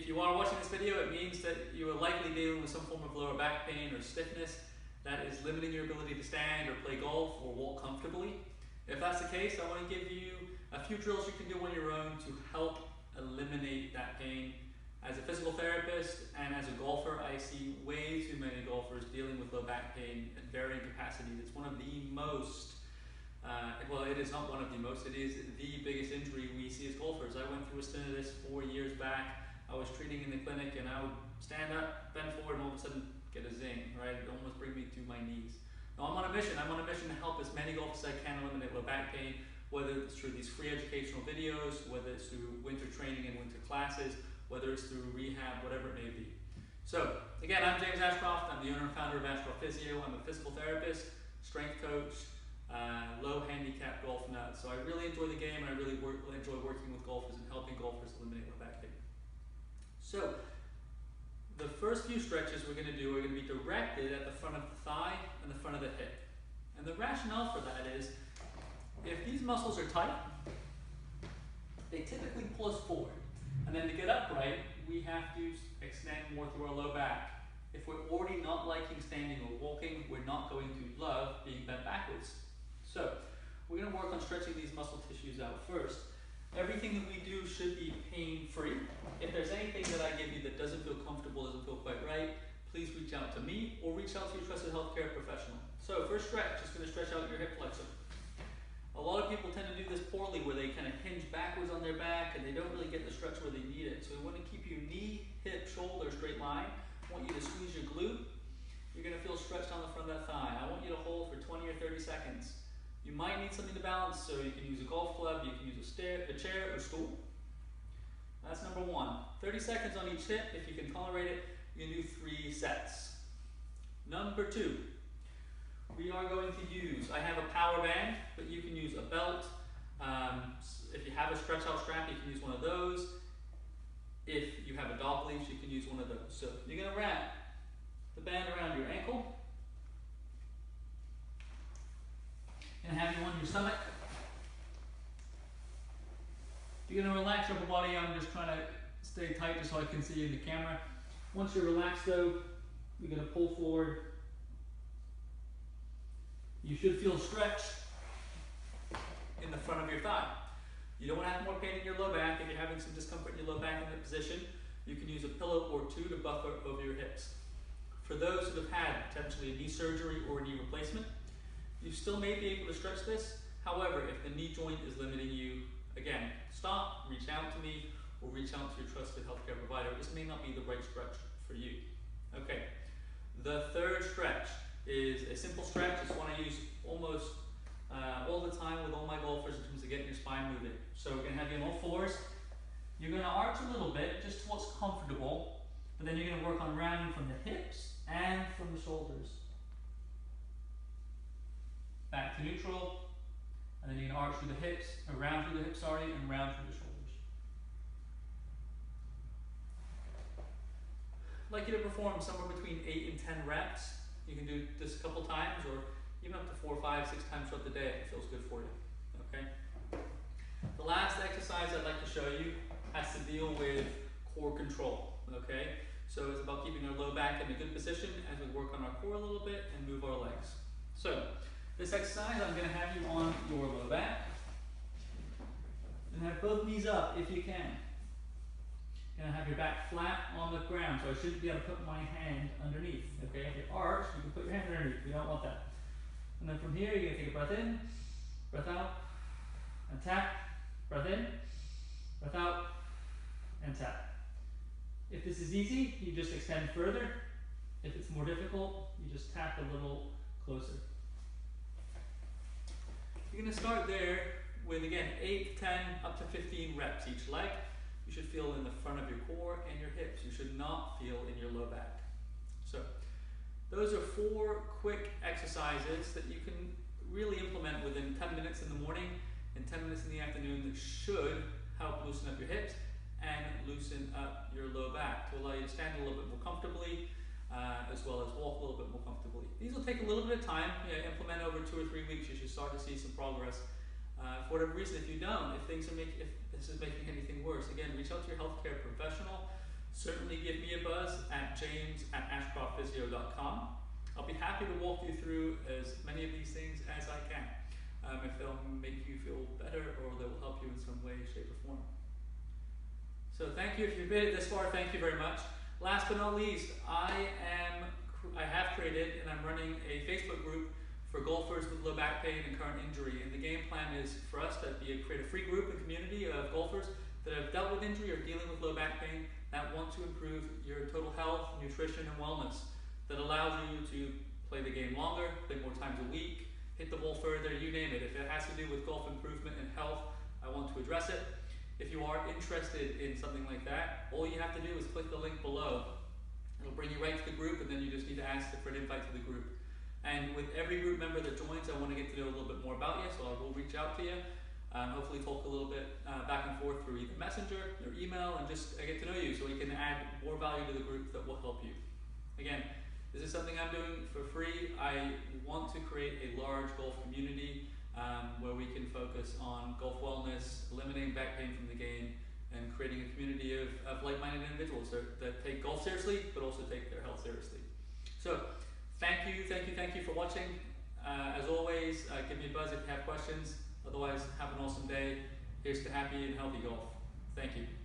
If you are watching this video, it means that you are likely dealing with some form of lower back pain or stiffness that is limiting your ability to stand or play golf or walk comfortably. If that's the case, I want to give you a few drills you can do on your own to help eliminate that pain. As a physical therapist and as a golfer, I see way too many golfers dealing with low back pain at varying capacities. It's one of the most, well, it is not one of the most, it is the biggest injury we see as golfers. I went through a stint of this 4 years back. I was treating in the clinic and I would stand up, bend forward, and all of a sudden get a zing, right? It almost bring me to my knees. Now I'm on a mission. I'm on a mission to help as many golfers as I can eliminate low back pain, whether it's through these free educational videos, whether it's through winter training and winter classes, whether it's through rehab, whatever it may be. So, again, I'm James Ashcroft. I'm the owner and founder of Ashcroft Physio. I'm a physical therapist, strength coach, low handicap golf nut. So I really enjoy the game and I really enjoy working with golfers and helping golfers eliminate low back pain. So, the first few stretches we're going to do are going to be directed at the front of the thigh and the front of the hip. And the rationale for that is, if these muscles are tight, they typically pull us forward. And then to get upright, we have to extend more through our low back. If we're already not liking standing or walking, we're not going to love being bent backwards. So, we're going to work on stretching these muscle tissues out first. Everything that we do should be pain-free. If there's anything that I give you that doesn't feel comfortable, doesn't feel quite right, please reach out to me or reach out to your trusted healthcare professional. So, first stretch, just going to stretch out your hip flexor. A lot of people tend to do this poorly where they kind of hinge backwards on their back and they don't really get the stretch where they need it. So we want to keep your knee, hip, shoulder straight line. I want you to squeeze your glute. You're going to feel stretched on the front of that thigh. I want you to hold for 20 or 30 seconds. You might need something to balance, so you can use a golf club, you can use a chair or stool. That's number one. 30 seconds on each hip. If you can tolerate it, you can do 3 sets. Number 2. We are going to use, I have a power band, but you can use a belt. If you have a stretch out strap, you can use one of those. If you have a dog leash, you can use one of those. So you're going to wrap the band around your ankle and have you on your stomach. You're going to relax your upper body. I'm just trying to stay tight just so I can see you in the camera. Once you're relaxed though, you're going to pull forward. You should feel stretch in the front of your thigh. You don't want to have more pain in your low back. If you're having some discomfort in your low back in that position, you can use a pillow or 2 to buffer over your hips. For those who have had potentially a knee surgery or a knee replacement, you still may be able to stretch this. However, if the knee joint is limiting you, again, stop, reach out to me, or reach out to your trusted healthcare provider. This may not be the right stretch for you. Okay, the third stretch is a simple stretch. It's one I use almost all the time with all my golfers in terms of getting your spine moving. So we're going to have you on all fours. You're going to arch a little bit just to what's comfortable, but then you're going to work on rounding from the hips and from the shoulders. Back to neutral, and then you're going to arch through the hips, or round through the hips, sorry, and round through the shoulders. I'd like you to perform somewhere between 8 and 10 reps. You can do this a couple times or even up to 4, 5, 6 times throughout the day if it feels good for you. Okay? The last exercise I'd like to show you has to deal with core control. Okay? So it's about keeping our low back in a good position as we work on our core a little bit and move our legs. So this exercise, I'm going to have you on your low back and have both knees up if you can. You're going to have your back flat on the ground, so I shouldn't be able to put my hand underneath. Okay, if you're arched, you can put your hand underneath. We don't want that. And then from here, you're going to take a breath in, breath out, and tap. Breath in, breath out, and tap. If this is easy, you just extend further. If it's more difficult, you just tap a little closer. You're going to start there with, again, 8, 10, up to 15 reps each leg. You should feel in the front of your core and your hips. You should not feel in your low back. So, those are 4 quick exercises that you can really implement within 10 minutes in the morning and 10 minutes in the afternoon that should help loosen up your hips and loosen up your low back to allow you to stand a little bit more comfortably as well as walk a little bit more comfortably. These will take a little bit of time. Implement over 2 or 3 weeks. You should start to see some progress. For whatever reason, if you don't, if this is making anything worse, again, reach out to your healthcare professional. golfphysio.com. I'll be happy to walk you through as many of these things as I can. If they'll make you feel better or they will help you in some way, shape, or form. So thank you. If you've made it this far, thank you very much. Last but not least, I have created and I'm running a Facebook group for golfers with low back pain and current injury. And the game plan is for us to create a free group and community of golfers that have dealt with injury or dealing with low back pain that want to improve your total health, nutrition, and wellness, that allows you to play the game longer, play more times a week, hit the ball further, you name it. If it has to do with golf improvement and health, I want to address it. If you are interested in something like that, all you have to do is click the link below. It'll bring you right to the group, and then you just need to ask for an invite to the group. And with every group member that joins, I want to get to know a little bit more about you, so I will reach out to you. Hopefully talk a little bit back and forth through either messenger or email, and just get to know you so we can add more value to the group that will help you. Again, this is something I'm doing for free. I want to create a large golf community where we can focus on golf wellness, eliminating back pain from the game, and creating a community of like-minded individuals that take golf seriously, but also take their health seriously. So, thank you for watching. As always, give me a buzz if you have questions. Otherwise, have an awesome day. Here's to happy and healthy golf. Thank you.